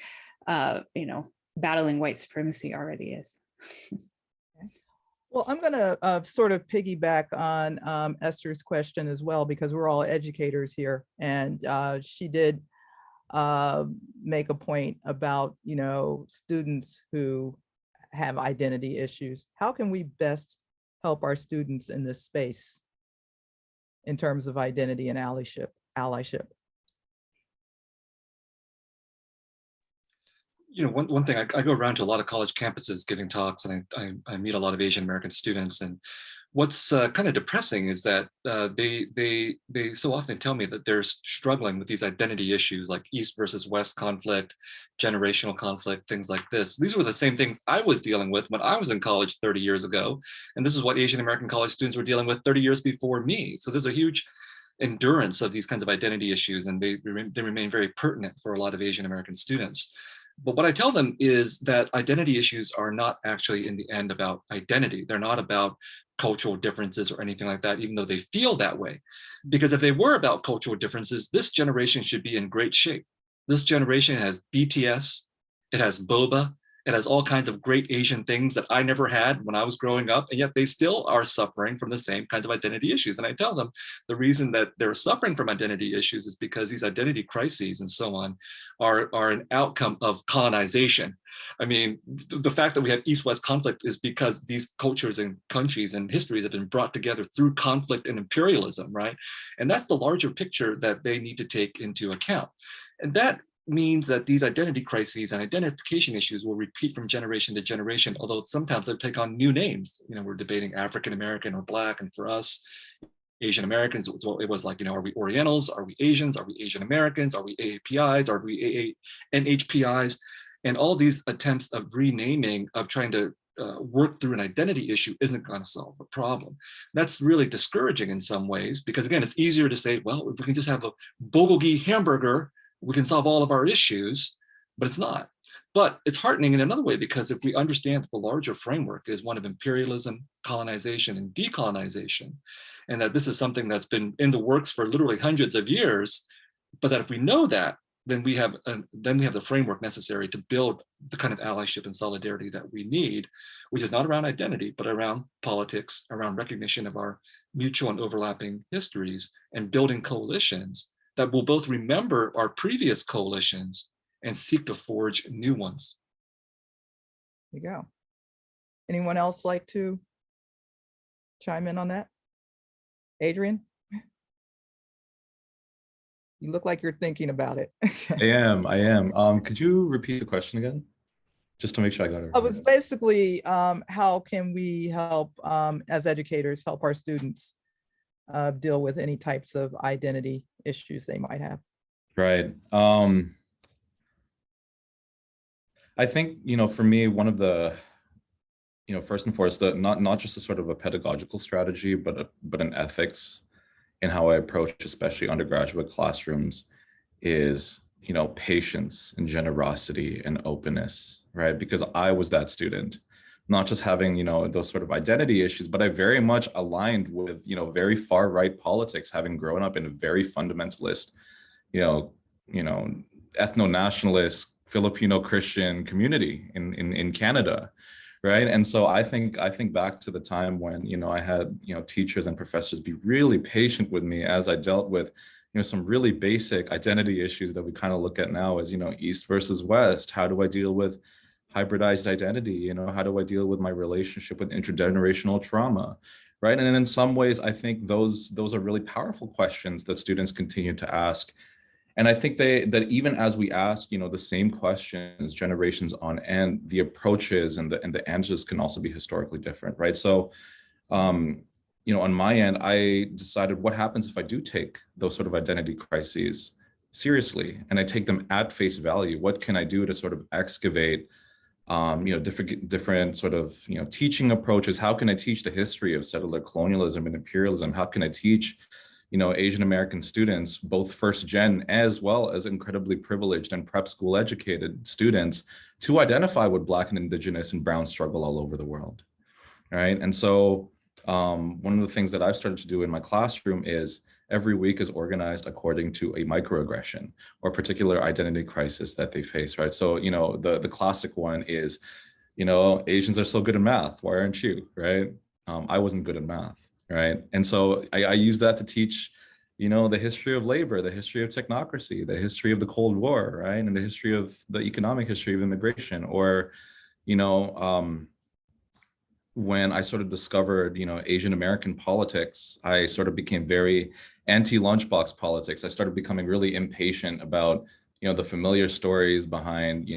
Speaker 8: you know, battling white supremacy already is.
Speaker 3: Well, I'm going to sort of piggyback on Esther's question as well, because we're all educators here. And she did make a point about, you know, students who have identity issues. How can we best help our students in this space in terms of identity and allyship?
Speaker 5: You know, one thing, I go around to a lot of college campuses giving talks, and I meet a lot of Asian American students, and what's kind of depressing is that they so often tell me that they're struggling with these identity issues like East versus West conflict, generational conflict, things like this. These were the same things I was dealing with when I was in college 30 years ago. And this is what Asian American college students were dealing with 30 years before me. So there's a huge endurance of these kinds of identity issues, and they remain very pertinent for a lot of Asian American students. But what I tell them is that identity issues are not actually in the end about identity. They're not about cultural differences or anything like that, even though they feel that way. Because if they were about cultural differences, this generation should be in great shape. This generation has BTS, it has boba, it has all kinds of great Asian things that I never had when I was growing up, and yet they still are suffering from the same kinds of identity issues. And I tell them the reason that they're suffering from identity issues is because these identity crises and so on are an outcome of colonization. I mean, the fact that we have East-West conflict is because these cultures and countries and histories have been brought together through conflict and imperialism, right? And that's the larger picture that they need to take into account. And that means that these identity crises and identification issues will repeat from generation to generation, although sometimes they take on new names. You know, we're debating African American or Black, and for us, Asian Americans, it was like, you know, are we Orientals? Are we Asians? Are we Asian Americans? Are we AAPIs? Are we NHPIs? And all these attempts of renaming, of trying to work through an identity issue isn't going to solve the problem. That's really discouraging in some ways, because again, it's easier to say, well, if we can just have a bulgogi hamburger, we can solve all of our issues, but it's not. But it's heartening in another way, because if we understand that the larger framework is one of imperialism, colonization, and decolonization, and that this is something that's been in the works for literally hundreds of years, but that if we know that, then we have the framework necessary to build the kind of allyship and solidarity that we need, which is not around identity, but around politics, around recognition of our mutual and overlapping histories, and building coalitions that will both remember our previous coalitions and seek to forge new ones.
Speaker 3: There you go. Anyone else like to chime in on that? Adrian? You look like you're thinking about it.
Speaker 6: I am. Could you repeat the question again? Just to make sure I got it.
Speaker 3: It was basically, how can we help, as educators, help our students deal with any types of identity issues they might have?
Speaker 6: Right. I think, for me, one of the, first and foremost, not just a sort of a pedagogical strategy, but an ethics in how I approach, especially undergraduate classrooms, is, patience and generosity and openness, right? Because I was that student, not just having, those sort of identity issues, but I very much aligned with, very far right politics, having grown up in a very fundamentalist, you know, you know, ethno-nationalist Filipino Christian community in Canada, right? And so I think back to the time when, I had, teachers and professors be really patient with me as I dealt with, some really basic identity issues that we kind of look at now as, East versus West. How do I deal with hybridized identity? How do I deal with my relationship with intergenerational trauma? Right. And in some ways, I think those are really powerful questions that students continue to ask. And I think that even as we ask, the same questions generations on end, the approaches and the answers can also be historically different, right? So, on my end, I decided what happens if I do take those sort of identity crises seriously and I take them at face value. What can I do to sort of excavate, different sort of, teaching approaches? How can I teach the history of settler colonialism and imperialism? How can I teach Asian American students, both first gen as well as incredibly privileged and prep school educated students, to identify with Black and Indigenous and Brown struggle all over the world, right? And so one of the things that I've started to do in my classroom is every week is organized according to a microaggression or particular identity crisis that they face, right? So, the classic one is, Asians are so good in math, why aren't you, right? I wasn't good in math. Right. And so I use that to teach, the history of labor, the history of technocracy, the history of the Cold War, right? And the history of the economic history of immigration. Or, when I sort of discovered, Asian American politics, I sort of became very anti-lunchbox politics. I started becoming really impatient about, the familiar stories behind,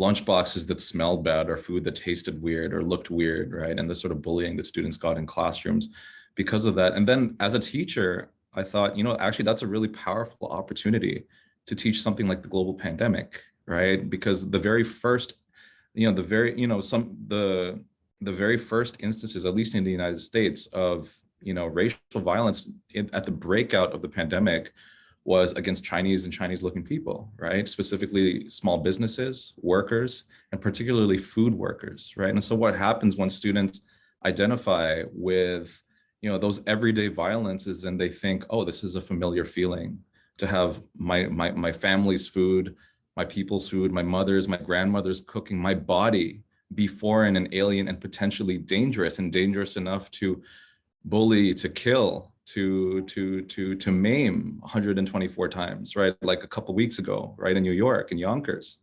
Speaker 6: lunchboxes that smelled bad or food that tasted weird or looked weird, right? And the sort of bullying that students got in classrooms because of that. And then as a teacher, I thought, actually that's a really powerful opportunity to teach something like the global pandemic, right? Because the very first, the very first instances, at least in the United States, of, racial violence at the breakout of the pandemic was against Chinese and Chinese looking people, right? Specifically small businesses, workers, and particularly food workers, right? And so what happens when students identify with, those everyday violences and they think, oh, this is a familiar feeling to have my family's food, my people's food, my mother's, my grandmother's cooking, my body be foreign and alien and potentially dangerous enough to bully, to kill, to maim 124 times, right? Like a couple of weeks ago, right, in New York, in Yonkers,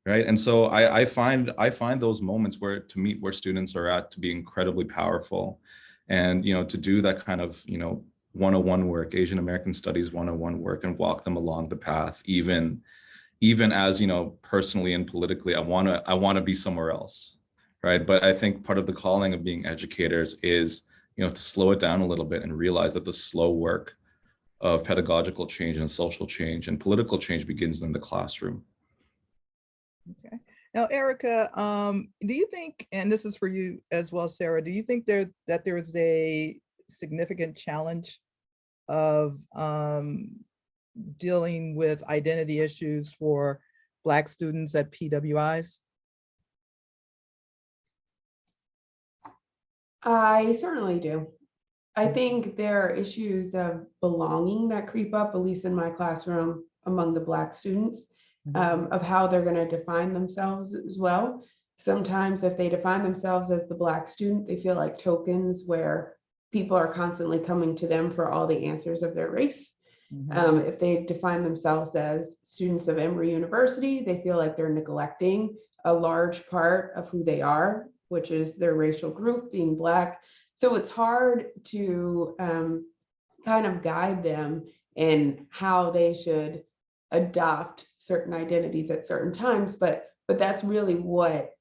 Speaker 6: right? And so I find those moments to meet where students are at to be incredibly powerful, and to do that kind of 101 work, Asian American Studies 101 work, and walk them along the path, even as personally and politically, I want to be somewhere else, right? But I think part of the calling of being educators is to slow it down a little bit and realize that the slow work of pedagogical change and social change and political change begins in the classroom.
Speaker 3: Okay. Now, Erica, do you think, and this is for you as well, Sarah, do you think that there is a significant challenge of dealing with identity issues for Black students at PWIs?
Speaker 7: I certainly do. I think there are issues of belonging that creep up, at least in my classroom, among the Black students, of how they're going to define themselves as well. Sometimes if they define themselves as the Black student, they feel like tokens where people are constantly coming to them for all the answers of their race. If they define themselves as students of Emory University, they feel like they're neglecting a large part of who they are, which is their racial group, being Black. So it's hard to kind of guide them in how they should adopt certain identities at certain times, but that's really what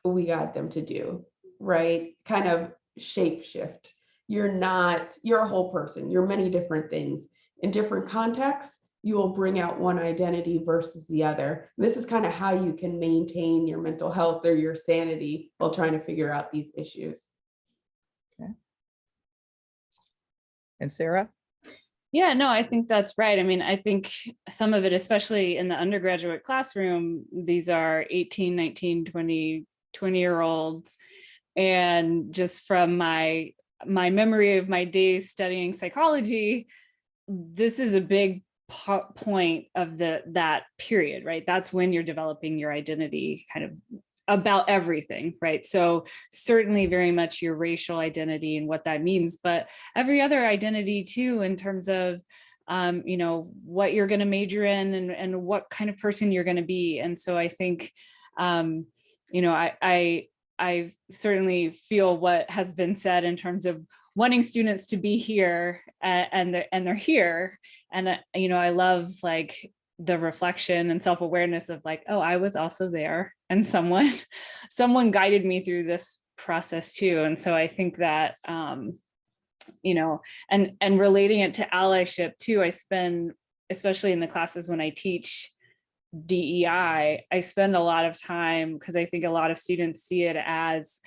Speaker 7: we got them to do, right? Kind of shape shift. You're a whole person, you're many different things in different contexts. you will bring out one identity versus the other. And this is kind of how you can maintain your mental health or your sanity while trying to figure out these issues.
Speaker 3: And Sarah?
Speaker 8: Yeah, no, I think that's right. I mean, I think some of it, especially in the undergraduate classroom, these are 18, 19, 20-year-olds. And just from my memory of my days studying psychology, this is a big point of that period, right? That's when you're developing your identity kind of about everything, right? So certainly very much your racial identity and what that means, but every other identity too, in terms of, you know, what you're going to major in and what kind of person you're going to be. And so I think, you know, I certainly feel what has been said in terms of wanting students to be here and they're here. And, you know, I love like the reflection and self-awareness of like, oh, I was also there and someone guided me through this process too. And so I think that, you know, and relating it to allyship too, I spend, especially in the classes when I teach DEI, I spend a lot of time because I think a lot of students see it as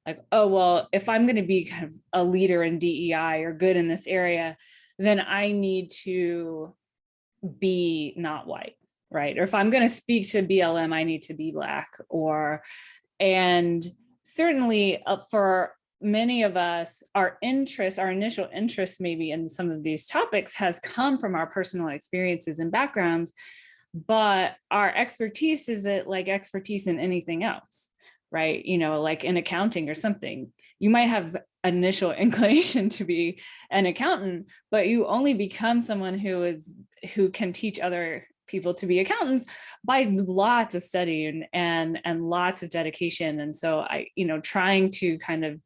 Speaker 8: like, oh, well, if I'm going to be kind of a leader in DEI or good in this area, then I need to be not white, right? Or if I'm going to speak to BLM, I need to be Black. And certainly for many of us, our initial interest maybe in some of these topics has come from our personal experiences and backgrounds, but our expertise isn't like expertise in anything else, right? You know, like in accounting or something, you might have initial inclination to be an accountant, but you only become someone who can teach other people to be accountants by lots of study and lots of dedication. And so I, you know, trying to kind of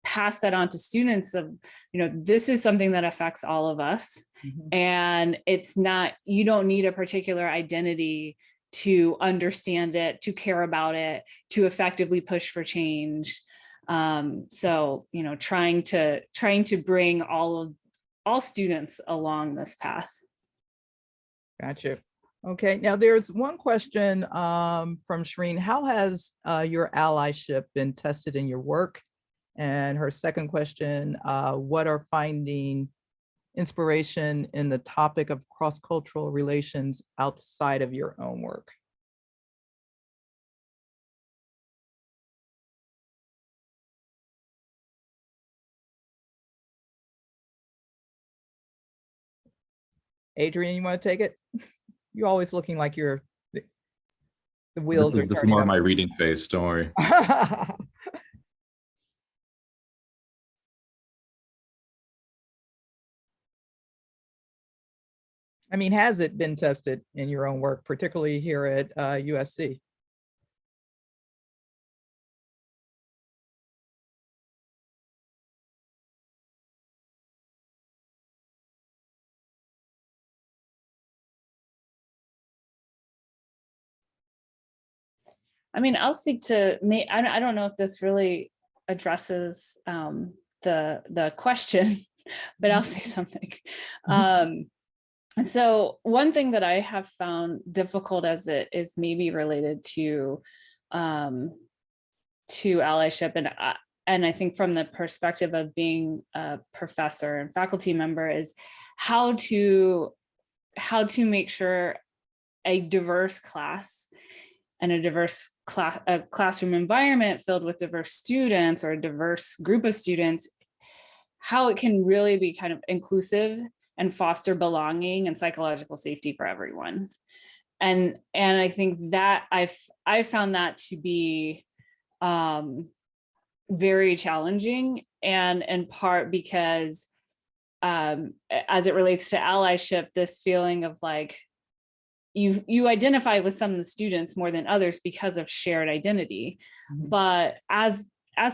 Speaker 8: pass that on to students of, you know, this is something that affects all of us. Mm-hmm. And it's not, you don't need a particular identity to understand it, to care about it, to effectively push for change. So, you know, trying to bring all students along this path.
Speaker 3: Gotcha. Okay, now there's one question from Shreen. How has your allyship been tested in your work? And her second question, what are finding inspiration in the topic of cross-cultural relations outside of your own work? Adrian, you want to take it? You're always looking like you're, the wheels are turning.
Speaker 6: This is more of my reading face, don't worry.
Speaker 3: I mean, has it been tested in your own work, particularly here at USC?
Speaker 8: I mean, I'll speak to me. I don't know if this really addresses the question, but I'll say something. So one thing that I have found difficult as it is maybe related to allyship, and I think from the perspective of being a professor and faculty member, is how to make sure a diverse class and a diverse classroom environment filled with diverse students or a diverse group of students, how it can really be kind of inclusive and foster belonging and psychological safety for everyone. And I think that I've found that to be very challenging, and in part because as it relates to allyship, this feeling of like, you identify with some of the students more than others because of shared identity. Mm-hmm. But as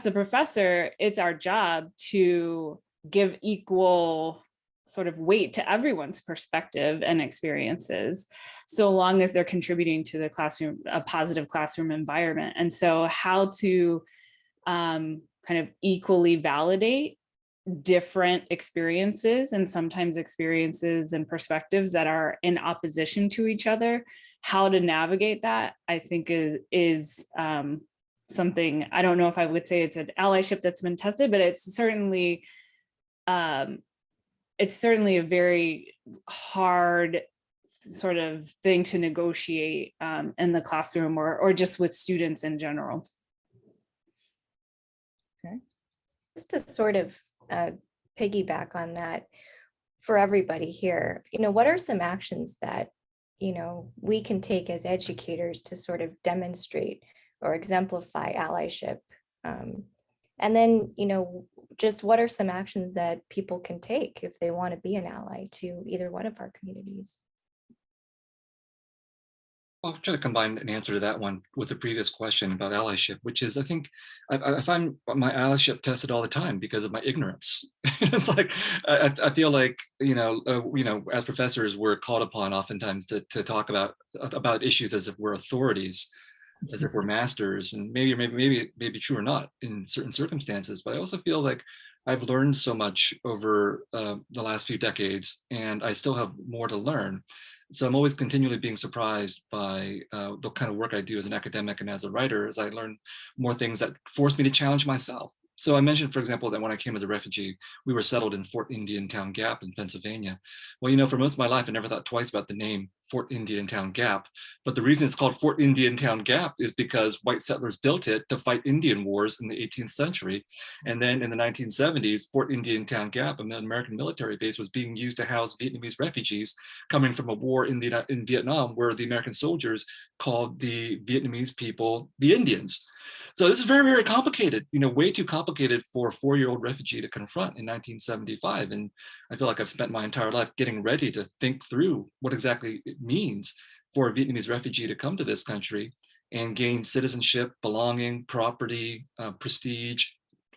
Speaker 8: the professor, it's our job to give equal sort of weight to everyone's perspective and experiences, so long as they're contributing to the classroom, a positive classroom environment. And so how to kind of equally validate different experiences and sometimes experiences and perspectives that are in opposition to each other. How to navigate that, I think, is something, I don't know if I would say it's an allyship that's been tested, but it's certainly a very hard sort of thing to negotiate in the classroom or just with students in general.
Speaker 4: Just to sort of piggyback on that for everybody here, what are some actions that, we can take as educators to sort of demonstrate or exemplify allyship? And then, just what are some actions that people can take if they want to be an ally to either one of our communities?
Speaker 5: I'll try to combine an answer to that one with the previous question about allyship, which is, I think I find my allyship tested all the time because of my ignorance. It's like I feel like as professors, we're called upon oftentimes to talk about issues as if we're authorities, as if we're masters, and maybe true or not in certain circumstances. But I also feel like I've learned so much over the last few decades, and I still have more to learn. So I'm always continually being surprised by the kind of work I do as an academic and as a writer, as I learn more things that force me to challenge myself. So I mentioned, for example, that when I came as a refugee, we were settled in Fort Indiantown Gap in Pennsylvania. Well, for most of my life, I never thought twice about the name Fort Indiantown Gap. But the reason it's called Fort Indiantown Gap is because white settlers built it to fight Indian wars in the 18th century. And then in the 1970s, Fort Indiantown Gap, an American military base, was being used to house Vietnamese refugees coming from a war in Vietnam, where the American soldiers called the Vietnamese people the Indians. So this is very, very complicated, way too complicated for a 4-year-old refugee to confront in 1975. And I feel like I've spent my entire life getting ready to think through what exactly it means for a Vietnamese refugee to come to this country and gain citizenship, belonging, property, prestige,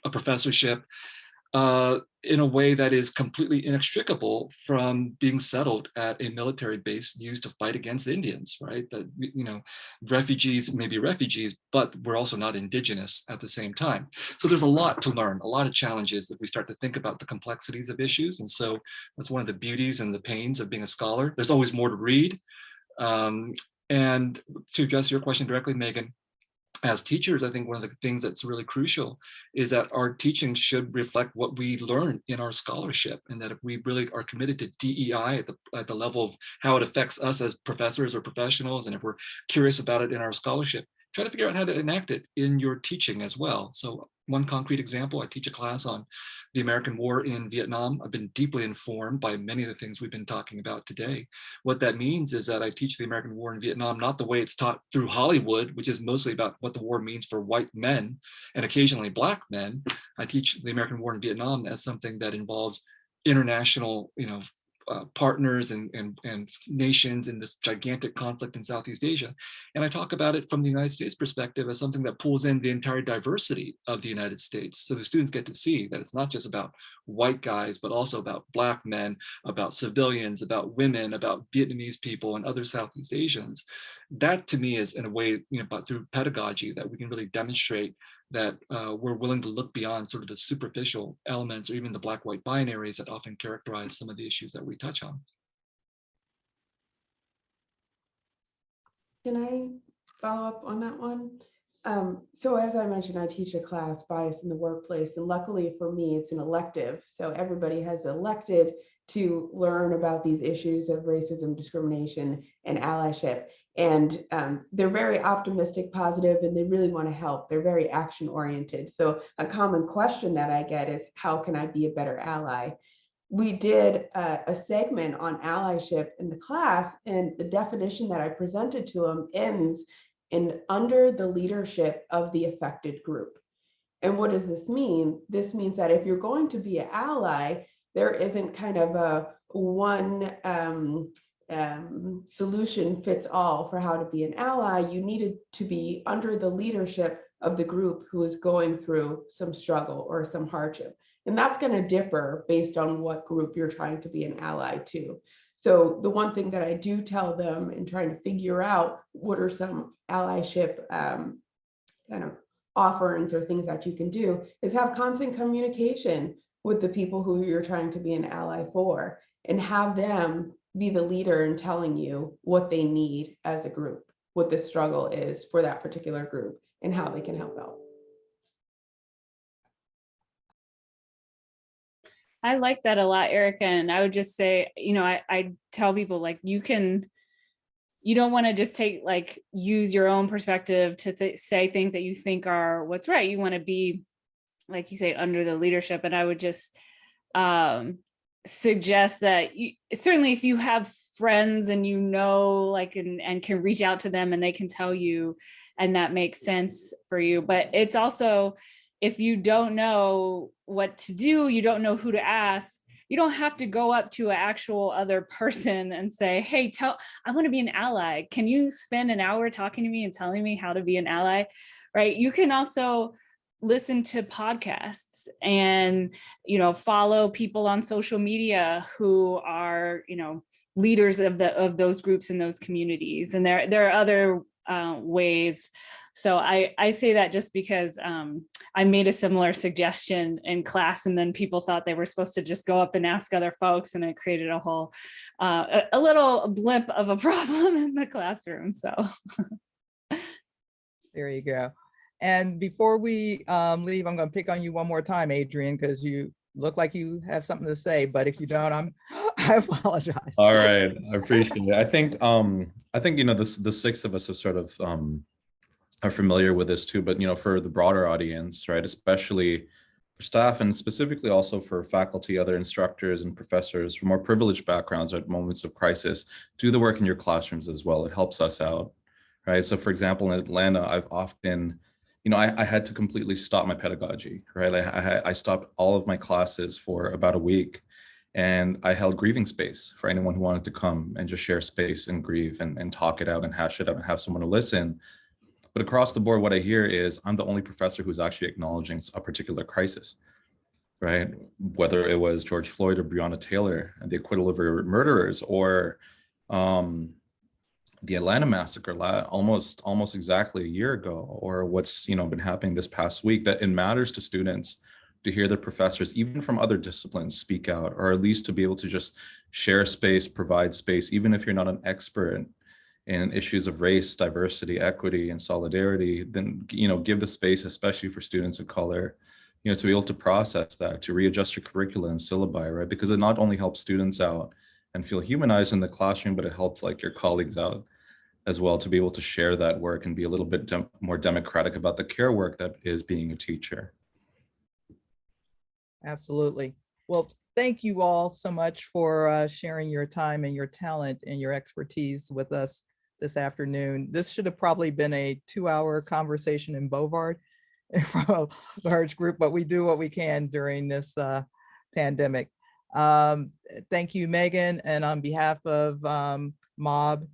Speaker 5: a professorship, in a way that is completely inextricable from being settled at a military base used to fight against Indians, right? That, refugees may be refugees, but we're also not indigenous at the same time. So there's a lot to learn, a lot of challenges if we start to think about the complexities of issues. And so that's one of the beauties and the pains of being a scholar. There's always more to read. And to address your question directly, Megan, as teachers, I think one of the things that's really crucial is that our teaching should reflect what we learn in our scholarship, and that if we really are committed to DEI at the level of how it affects us as professors or professionals, and if we're curious about it in our scholarship, try to figure out how to enact it in your teaching as well. So one concrete example, I teach a class on the American War in Vietnam. I've been deeply informed by many of the things we've been talking about today. What that means is that I teach the American War in Vietnam, not the way it's taught through Hollywood, which is mostly about what the war means for white men and occasionally Black men. I teach the American War in Vietnam as something that involves international, partners and nations in this gigantic conflict in Southeast Asia. And I talk about it from the United States perspective as something that pulls in the entire diversity of the United States. So the students get to see that it's not just about white guys, but also about Black men, about civilians, about women, about Vietnamese people and other Southeast Asians. That to me is, in a way, but through pedagogy, that we can really demonstrate that we're willing to look beyond sort of the superficial elements or even the black-white binaries that often characterize some of the issues that we touch on.
Speaker 7: Can I follow up on that one? So as I mentioned, I teach a class, Bias in the Workplace, and luckily for me, it's an elective. So everybody has elected to learn about these issues of racism, discrimination, and allyship. And they're very optimistic, positive, and they really want to help. They're very action oriented. So a common question that I get is, how can I be a better ally? We did a segment on allyship in the class, and the definition that I presented to them ends in under the leadership of the affected group. And what does this mean? This means that if you're going to be an ally, there isn't kind of a one solution fits all for how to be an ally. You needed to be under the leadership of the group who is going through some struggle or some hardship. And that's going to differ based on what group you're trying to be an ally to. So the one thing that I do tell them in trying to figure out what are some allyship kind of offerings or things that you can do is have constant communication with the people who you're trying to be an ally for, and have them be the leader in telling you what they need as a group, what the struggle is for that particular group, and how they can help out.
Speaker 8: I like that a lot, Erica. And I would just say, I tell people like you don't want to just use your own perspective to say things that you think are what's right. You want to be, like you say, under the leadership. And I would just suggest that certainly if you have friends and and can reach out to them and they can tell you, and that makes sense for you. But it's also, if you don't know what to do, you don't know who to ask, you don't have to go up to an actual other person and say, hey, I want to be an ally. Can you spend an hour talking to me and telling me how to be an ally? Right? You can also listen to podcasts and, follow people on social media who are, leaders of those groups and those communities. And there are other ways. So I say that just because I made a similar suggestion in class, and then people thought they were supposed to just go up and ask other folks, and it created a whole, a little blip of a problem in the classroom. So
Speaker 3: There you go. And before we leave, I'm going to pick on you one more time, Adrian, because you look like you have something to say, but if you don't, I apologize.
Speaker 6: All right, I appreciate it. I think the six of us have sort of are familiar with this too, but for the broader audience, right, especially for staff and specifically also for faculty, other instructors and professors from more privileged backgrounds at moments of crisis, do the work in your classrooms as well. It helps us out, right? So for example, in Atlanta, I've often, I had to completely stop my pedagogy, right? I stopped all of my classes for about a week, and I held grieving space for anyone who wanted to come and just share space and grieve and talk it out and hash it out and have someone to listen. But across the board, what I hear is I'm the only professor who's actually acknowledging a particular crisis, right? Whether it was George Floyd or Breonna Taylor and the acquittal of her murderers, or the Atlanta massacre almost exactly a year ago, or what's been happening this past week, that it matters to students to hear their professors, even from other disciplines, speak out, or at least to be able to just share space, provide space, even if you're not an expert in issues of race, diversity, equity, and solidarity, then give the space, especially for students of color, to be able to process that, to readjust your curricula and syllabi, right? Because it not only helps students out and feel humanized in the classroom, but it helps your colleagues out as well, to be able to share that work and be a little bit more democratic about the care work that is being a teacher.
Speaker 3: Absolutely. Well, thank you all so much for sharing your time and your talent and your expertise with us this afternoon. This should have probably been a 2-hour conversation in Bovard from a large group, but we do what we can during this pandemic. Thank you, Megan. And on behalf of MOB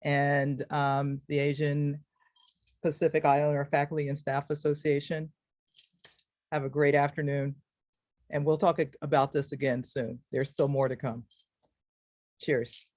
Speaker 3: and the Asian Pacific Islander Faculty and Staff Association, have a great afternoon. And we'll talk about this again soon. There's still more to come. Cheers.